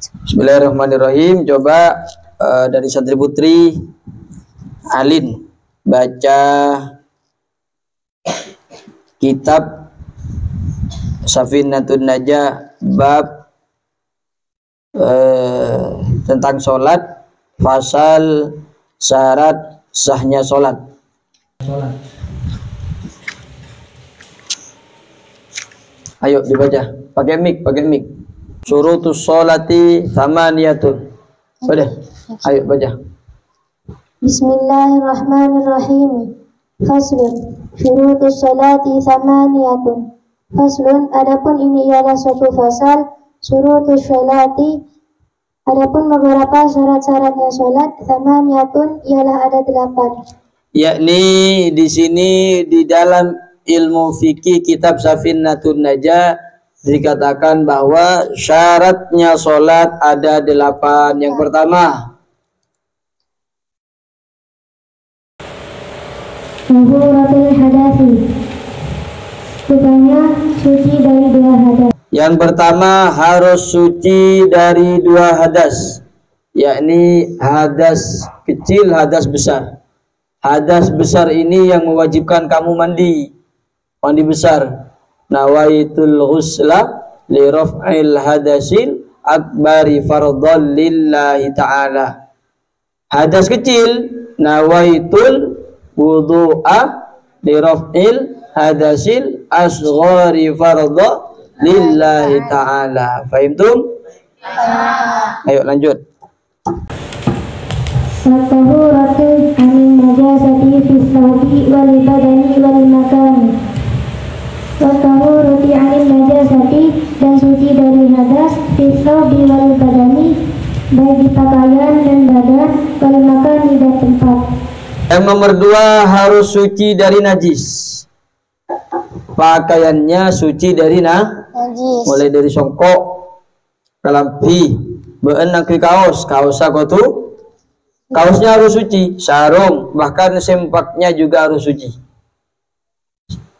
Bismillahirrahmanirrahim. Coba dari santri putri Alin baca kitab Safinatun Najah bab tentang sholat, pasal syarat sahnya sholat. Ayo dibaca, pakai mic. Syurutus sholati thamaniyatun. Udah, ayo baca. Bismillahirrahmanirrahim. Faslun, syurutus sholati thamaniyatun. Faslun, adapun ini ialah suatu fasal. Syurutus sholati, adapun beberapa syarat-syaratnya sholat. Thamaniyatun ialah ada 8. Yakni di sini di dalam ilmu fikih kitab Safinatun Najah dikatakan bahwa syaratnya sholat ada 8. Yang pertama, tahuratul hadasi, rupanya suci dari 2 hadas. yang pertama harus suci dari 2 hadas, yakni hadas kecil, hadas besar. Hadas besar ini yang mewajibkan kamu mandi besar. Nawaitul ghusla li raf'il hadasil akbari fardhan lillahi ta'ala. Hadas kecil, nawaitul wudu'a li raf'il hadasil asghari fardhan lillahi ta'ala. Fahimtum? Ayo lanjut. At-tahuratu anin najasati fi thawbi wal badani wal makani. At-tahuratu anin najasati, dan suci dari hadas, fi thawbi wal badani, baik di pakaian dan badan, wal makani dan tempat. Yang nomor 2 harus suci dari najis. Pakaiannya suci dari najis. Mulai dari songkok, kalampi, beunang ke kaos aku tuh kaosnya harus suci, sarung, bahkan sempaknya juga harus suci.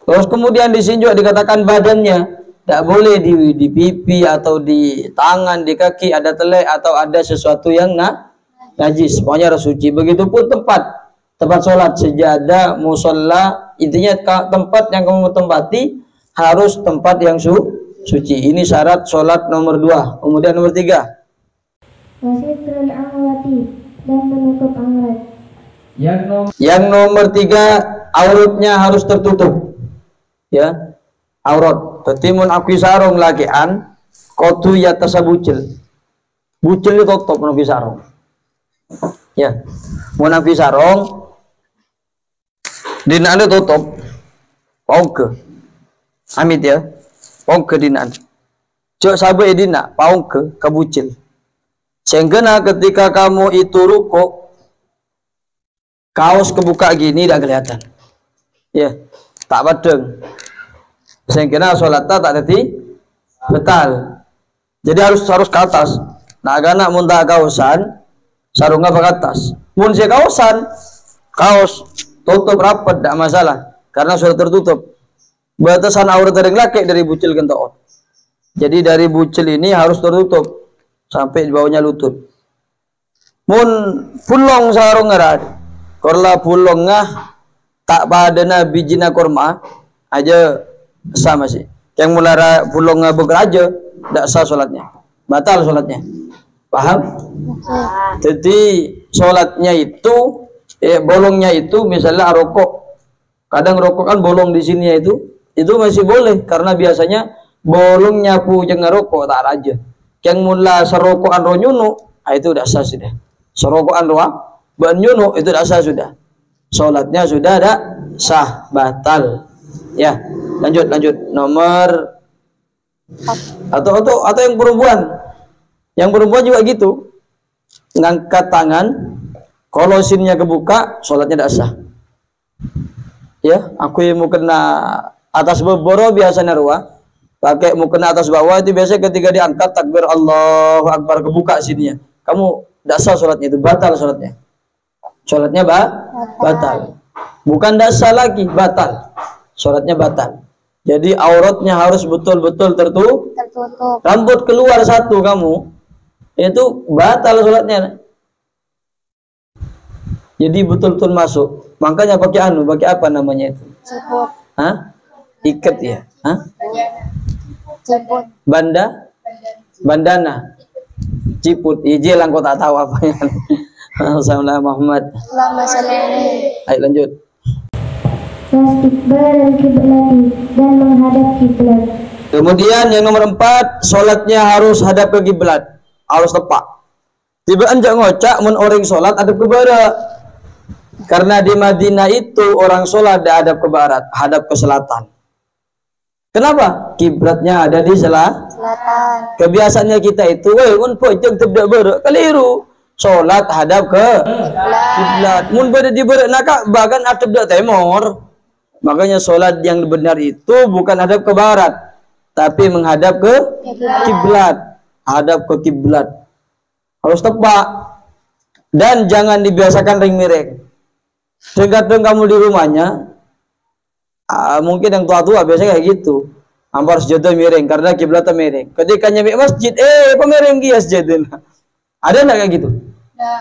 Terus kemudian di sini juga dikatakan badannya, tidak boleh di pipi atau di tangan, di kaki ada telek atau ada sesuatu yang najis. Pokoknya harus suci. Begitupun tempat sholat, sejadah, musola, intinya tempat yang kamu tempati harus tempat yang suci. Ini syarat sholat nomor 2. Kemudian nomor 3. Wasitrul awrati, dan menutup aurat. Yang nomor 3, auratnya harus tertutup. Ya, aurat. Tetimun aku sarung lakian kotu ya tasabucil. Bucil itu tutup nabi sarung. Ya, mau nabi sarung dinane tutup. Paungke. Amit ya. Paungke dinan. Cok sabe dina paungke kabucil. Sehingga ketika kamu itu ruko, kaos kebuka gini tidak kelihatan. Ya, tak badeng. Sehingga sholatnya tak jadi betal. Jadi harus ke atas. Nah, karena muntah kaosan, sarungnya ke atas. Mun si kaosan, kaos tutup rapat, tidak masalah. Karena sudah tertutup. Batasan aurat dari laki dari bucil kentoon. Jadi dari bucil ini harus tertutup sampai di bawahnya lutut. Mun pulong sarung ngerad, korla pulong ngah tak padana bijina korma aja sama sih. Yang mulara pulong ngah begraja tidak sah sholatnya, batal sholatnya. Paham? Jadi sholatnya itu bolongnya itu misalnya rokok. Kadang rokok kan bolong di sini itu masih boleh karena biasanya bolongnya pu jangan rokok tak aja. Yang mula serokokan roh nyunu, itu udah sah sudah. Serokokan roh ban nyunu itu udah sah sudah. Sholatnya sudah ada sah, batal. Ya, lanjut nomor atau yang perempuan. Yang perempuan juga gitu. Ngangkat tangan, kalau sinnya kebuka, sholatnya tidak sah. Ya, aku yang mau kena atas beboro biasanya ruah. Pakai mukena atas bawah itu biasanya ketika diangkat takbir Allahu Akbar kebuka sininya. Kamu tidak sah sholatnya, itu batal sholatnya. Sholatnya batal. Bukan tidak sah lagi, batal. Sholatnya batal. Jadi auratnya harus betul-betul tertutup. Rambut keluar satu kamu, itu batal sholatnya. Jadi betul-betul masuk. Makanya pakai pakai apa namanya itu? Ciput. Hah? Ikat ya? Hah? Ciput. Bandana. Ciput. Ijil kau tak tahu apa ya. Assalamualaikum Muhammad. Selamat sore. Ayo lanjut. Wastikbar al-kiblati, dan menghadap kiblat. Kemudian yang nomor 4, sholatnya harus hadap ke kiblat, harus tepat. Tiba anjak ngocak mun orang sholat hadap ke barat. Karena di Madinah itu orang sholat hadap ke barat, hadap ke selatan. Kenapa? Kiblatnya ada di selatan. Kebiasaannya kita itu, mun pojok tidak berak, keliru. Sholat hadap ke kiblat. Mun beda di berak nak bahkan hadap ke timur. Makanya sholat yang benar itu bukan hadap ke barat, tapi menghadap ke kiblat. Hadap ke kiblat. Harus tepat. Dan jangan dibiasakan ring-miring. Tergantung kamu di rumahnya, mungkin yang tua-tua biasanya kayak gitu. Harus jodoh miring karena kiblatnya miring. Ketika nyampe masjid, pemiring gias jadil. Ada enggak kayak gitu?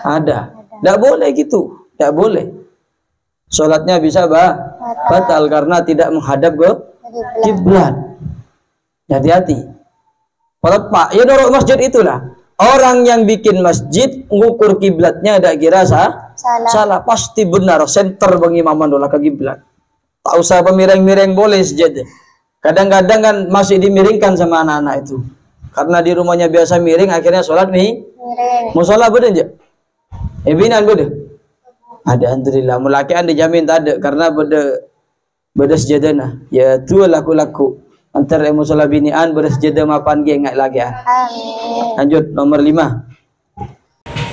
Ada. Enggak boleh gitu. Enggak boleh. Sholatnya bisa batal karena tidak menghadap ke kiblat. Hati-hati. Pak, ya dorong masjid itulah. Orang yang bikin masjid ngukur kiblatnya ada kira salah. Pasti benar. Center pengimaman dola ke kiblat. Tak usah pemiring-miring boleh saja. Kadang-kadang kan masih dimiringkan sama anak-anak itu. Karena di rumahnya biasa miring, akhirnya sholat miring. Musola beda aja. Binan beda. Ada alhamdulillah. Mulakian dijamin tak ada karena beda sejadana. Ya tu laku-laku. Antara musola binian beda sejadah mapan ge ngai lagi. Lanjut nomor 5.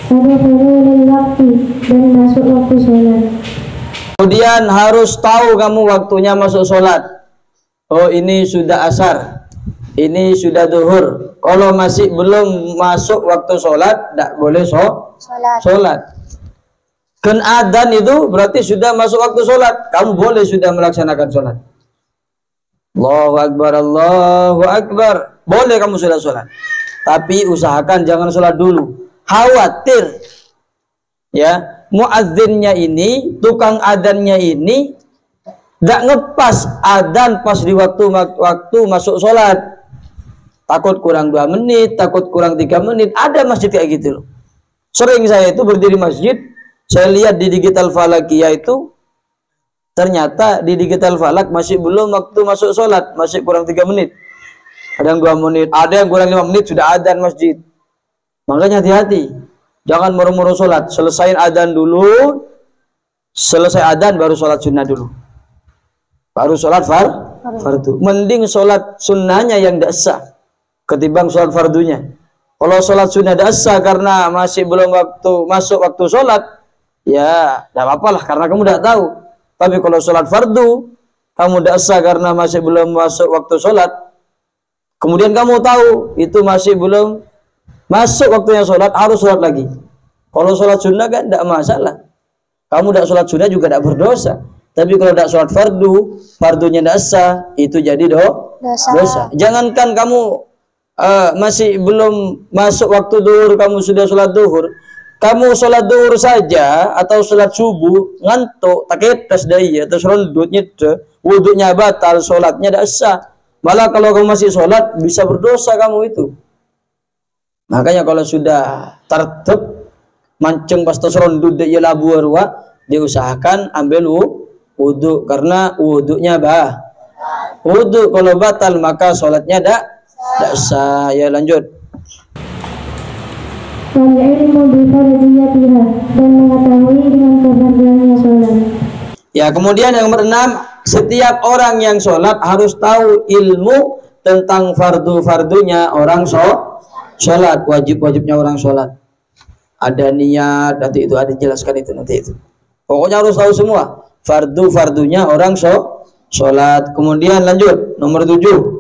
Ada waktu dan masuk waktu sholat. Kemudian harus tahu kamu waktunya masuk sholat. Oh ini sudah asar, ini sudah duhur. Kalau masih belum masuk waktu sholat, tidak boleh sholat. Kan adzan itu berarti sudah masuk waktu sholat. Kamu boleh sudah melaksanakan sholat. Allahu Akbar, Allahu Akbar. Boleh kamu sudah sholat. Tapi usahakan jangan sholat dulu. Khawatir ya muadzinnya ini, tukang adzannya ini tidak ngepas adzan pas di waktu masuk sholat. Takut kurang 2 menit, takut kurang 3 menit. Ada masjid kayak gitu loh. Sering saya itu berdiri masjid, saya lihat di digital falakiyah itu ternyata di digital falak masih belum waktu masuk sholat, masih kurang 3 menit. Ada yang 2 menit, ada yang kurang 5 menit sudah adzan masjid. Makanya hati-hati. Jangan muru-muru sholat. Selesain adzan dulu. Selesai adzan baru sholat sunnah dulu. Baru sholat fardu. Mending sholat sunnahnya yang tidak sah ketimbang sholat fardunya. Kalau sholat sunnah tidak sah karena masih belum masuk waktu sholat, ya tidak apa-apa lah karena kamu tidak tahu. Tapi kalau sholat fardu kamu tidak sah karena masih belum masuk waktu sholat, kemudian kamu tahu itu masih belum masuk waktunya sholat, harus sholat lagi. Kalau sholat sunnah kan tidak masalah. Kamu tidak sholat sunnah juga tidak berdosa. Tapi kalau tidak sholat fardunya tidak sah, itu jadi dosa. Jangankan kamu masih belum masuk waktu duhur, kamu sudah sholat duhur. Kamu sholat duhur saja atau sholat subuh ngantuk, taketas daya, terus rendutnya, wudhunya batal, sholatnya tidak sah. Malah kalau kamu masih sholat bisa berdosa kamu itu. Makanya kalau sudah tertib mancing pas terserondut dia labu arwah, diusahakan ambil wudhu karena wudhunya wudhu kalau batal maka sholatnya tidak sah. Ya lanjut. Ilmu bifardiyatiha, dan mengetahui dengan kefarduannya sholat. Ya kemudian yang nomor 6, setiap orang yang sholat harus tahu ilmu tentang fardu-fardunya orang sholat, wajib-wajibnya orang sholat. Ada niat, nanti itu ada jelaskan itu nanti itu. Pokoknya harus tahu semua fardu-fardunya orang sholat. Kemudian lanjut nomor 7.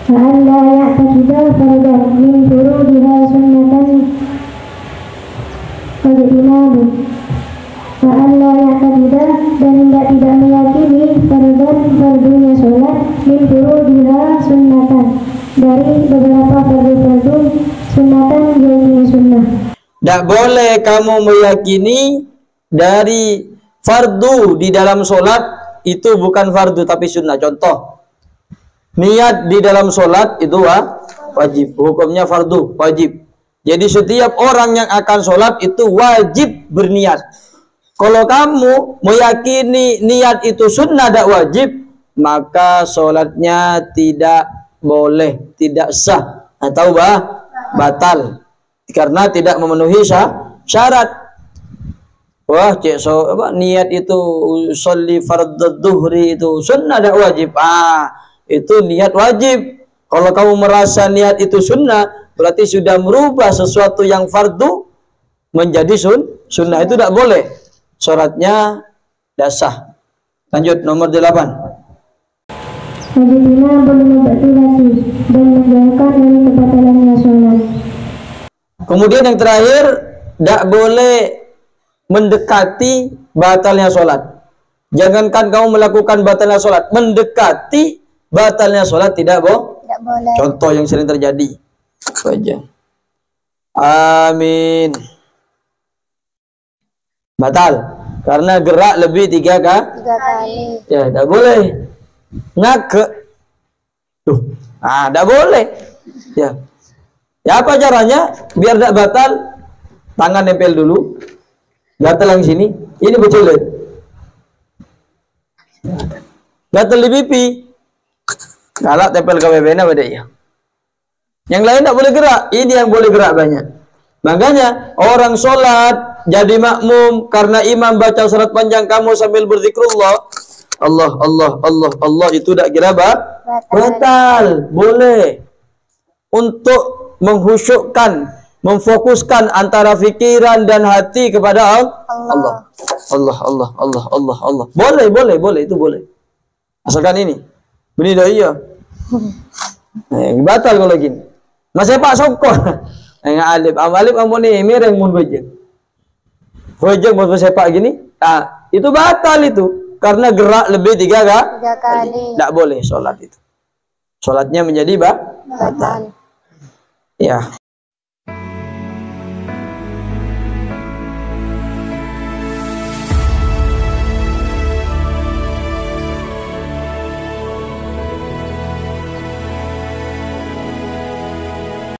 Fa'alla ya'taqidah fardan min furudiha sunnatan qad imadu. Fa'alla ya'taqidah, dan tidak meyakini fardunya sholat min furudiha sunnatan, dari beberapa fardu sunnatan Tidak boleh kamu meyakini dari fardu di dalam sholat itu bukan fardu tapi sunnah. Contoh, niat di dalam sholat itu wajib, hukumnya fardu, wajib. Jadi setiap orang yang akan sholat itu wajib berniat. Kalau kamu meyakini niat itu sunnah tidak wajib, maka sholatnya tidak boleh, tidak sah atau batal karena tidak memenuhi syarat. Wah, niat itu sholli fardhu dhuhri itu sunnah tidak wajib. Itu niat wajib. Kalau kamu merasa niat itu sunnah, berarti sudah merubah sesuatu yang fardu menjadi sunnah. Itu tidak boleh. Sholatnya tidak sah. Lanjut nomor 8. Wajibina boleh berarti dan menjauhkan dari kebatalannya sholat. Kemudian yang terakhir, tidak boleh mendekati batalnya sholat. Jangankan kamu melakukan batalnya sholat, mendekati batalnya sholat tidak boleh. Contoh yang sering terjadi. Saja. Amin. Batal karena gerak lebih 3 kali. Ya, tidak boleh. Ngake. Tuh. Tidak boleh. Ya. Ya apa caranya? Biar tidak batal, tangan nempel dulu. Gatal yang sini. Ini bercelit. Gatal di pipi. Kalau tempel ke bebena beda ya. Yang lain tidak boleh gerak. Ini yang boleh gerak banyak. Makanya orang sholat jadi makmum karena imam baca surat panjang kamu sambil berzikrullah. Allah, Allah, Allah, Allah itu tidak kira batal. Boleh. Untuk menghusyukkan, memfokuskan antara pikiran dan hati kepada Allah. Allah, Allah, Allah, Allah, Allah. Boleh, itu boleh. Asalkan ini. Beni dah iya. Batal kalau gini. Masih Pak Sokor. Alif, alif amun ni mireng mun bejeng. Bejeng mun sepak gini, itu batal itu karena gerak lebih 3 kali. Tidak boleh sholat itu. Sholatnya menjadi batal. Ya.